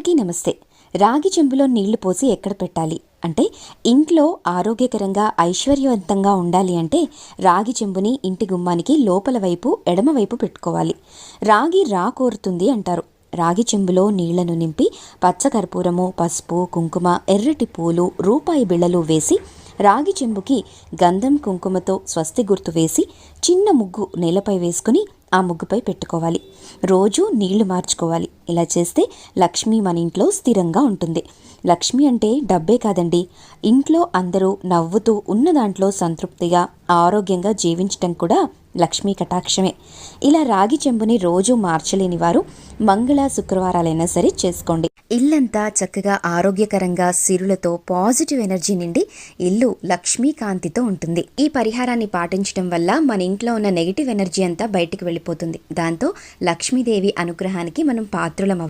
అందరికీ నమస్తే. రాగి చెంబులో నీళ్లు పోసి ఎక్కడ పెట్టాలి అంటే, ఇంట్లో ఆరోగ్యకరంగా ఐశ్వర్యవంతంగా ఉండాలి అంటే రాగి చెంబుని ఇంటి గుమ్మానికి లోపల వైపు ఎడమవైపు పెట్టుకోవాలి. రాగి రా కోరుతుంది అంటారు. రాగి చెంబులో నీళ్లను నింపి పచ్చకర్పూరము, పసుపు, కుంకుమ, ఎర్రటి పూలు, రూపాయి బిళ్ళలు వేసి రాగి చెంబుకి గంధం కుంకుమతో స్వస్తి గుర్తు వేసి చిన్న ముగ్గు నేలపై వేసుకుని ఆ ముగ్గుపై పెట్టుకోవాలి. రోజు నీళ్లు మార్చుకోవాలి. ఇలా చేస్తే లక్ష్మి మన ఇంట్లో స్థిరంగా ఉంటుంది. లక్ష్మి అంటే డబ్బే కాదండి, ఇంట్లో అందరూ నవ్వుతూ ఉన్న దాంట్లో సంతృప్తిగా ఆరోగ్యంగా జీవించటం కూడా లక్ష్మీ కటాక్షమే. ఇలా రాగి చెంబుని రోజు మార్చలేని వారు మంగళ శుక్రవారాలైనా సరే చేసుకోండి. ఇల్లంతా చక్కగా ఆరోగ్యకరంగా సిరులతో పాజిటివ్ ఎనర్జీ నిండి ఇల్లు లక్ష్మీ కాంతితో ఉంటుంది. ఈ పరిహారాన్ని పాటించడం వల్ల మన ఇంట్లో ఉన్న నెగిటివ్ ఎనర్జీ అంతా బయటికి వెళ్ళిపోతుంది. దాంతో లక్ష్మీదేవి అనుగ్రహానికి మనం పాత్రులం